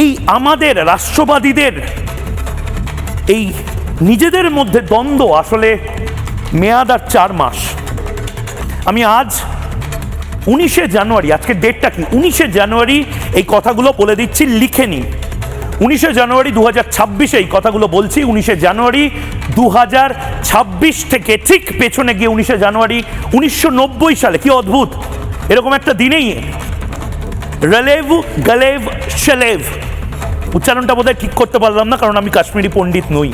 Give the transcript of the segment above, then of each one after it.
এই আমাদের রাষ্ট্রবাদীদের এই নিজেদের মধ্যে দ্বন্দ্ব আসলে মেয়াদ আর 4 মাস। আমি আজ 19শে জানুয়ারি, আজকে ডেটটা কি, 19শে জানুয়ারি এই কথাগুলো বলে দিচ্ছি, লিখে নিন। 19শে জানুয়ারি 2026 এই কথাগুলো বলছি। 19শে জানুয়ারি 2026 থেকে ঠিক পেছনে গিয়ে 19শে জানুয়ারি 1990 সালে, কি অদ্ভুত, এরকম একটা দিনেই রেলেভ গালেভ শেলেভ, উচ্চারণটা বোধহয় ঠিক করতে পারলাম না কারণ আমি কাশ্মীরি পণ্ডিত নই।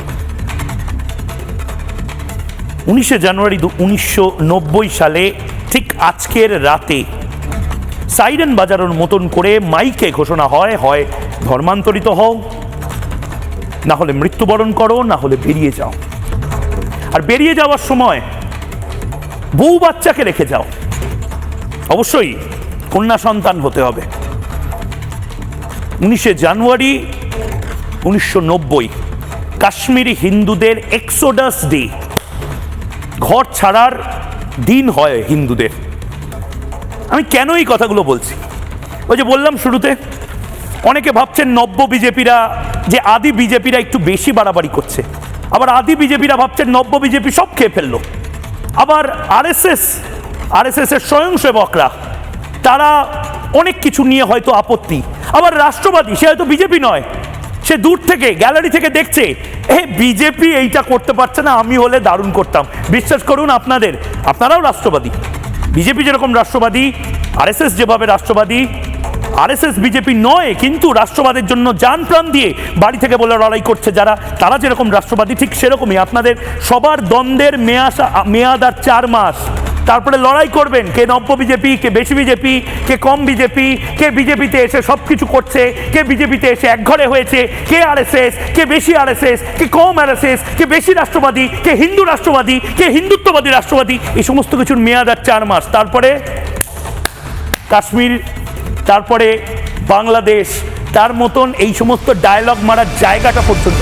19শে জানুয়ারি 1990 সালে ঠিক আজকের রাতে সাইরেন বাজানোর মতন করে মাইকে ঘোষণা হয়, হয় ধর্মান্তরিত হও, না হলে মৃত্যুবরণ করো, না হলে বেরিয়ে যাও। আর বেরিয়ে যাওয়ার সময় বউ বাচ্চাকে রেখে যাও, অবশ্যই কন্যা সন্তান হতে হবে। 19শে জানুয়ারি 1990 কাশ্মীরি হিন্দুদের এক্সোডাস ডে, ঘর ছাড়ার দিন হয় হিন্দুদের। আমি কেন এই কথাগুলো বলছি, ওই যে বললাম শুরুতে, অনেকে ভাবছেন নব্য বিজেপিরা, যে আদি বিজেপিরা একটু বেশি বাড়াবাড়ি করছে, আবার আদি বিজেপিরা ভাবছেন নব্য বিজেপি সব খেয়ে ফেললো, আবার আরএসএস এর স্বয়ংসেবকরা তারা অনেক কিছু নিয়ে হয়তো আপত্তি, আবার রাষ্ট্রবাদী সে হয়তো বিজেপি নয়, সে দূর থেকে গ্যালারি থেকে দেখছে বিজেপি এইটা করতে পারছে না, আমি হলে দারুণ করতাম। বিশ্বাস করুন আপনারাও রাষ্ট্রবাদী, বিজেপি যেরকম রাষ্ট্রবাদী, আরএসএস যেভাবে রাষ্ট্রবাদী, আরএসএস বিজেপি নয় কিন্তু রাষ্ট্রবাদের জন্য জান প্রাণ দিয়ে বাড়ি থেকে বলে লড়াই করছে যারা, তারা যেরকম রাষ্ট্রবাদী ঠিক সেরকমই আপনাদের সবার দ্বন্দ্বের মেয়াদ আর 4 মাস। তারপরে লড়াই করবেন, কে নব্য বিজেপি, কে বেশি বিজেপি, কে কম বিজেপি, কে বিজেপিতে এসে সব কিছু করছে, কে বিজেপিতে এসে একঘরে হয়েছে, কে আরএসএস, কে বেশি আরএসএস, কে কম আরএসএস, কে বেশি রাষ্ট্রবাদী, কে হিন্দু রাষ্ট্রবাদী, কে হিন্দুত্ববাদী রাষ্ট্রবাদী, এই সমস্ত কিছুর মেয়াদ আর 4 মাস। তারপরে কাশ্মীর, তারপরে বাংলাদেশ, তার মতন এই সমস্ত ডায়লগ মারার জায়গাটা পর্যন্ত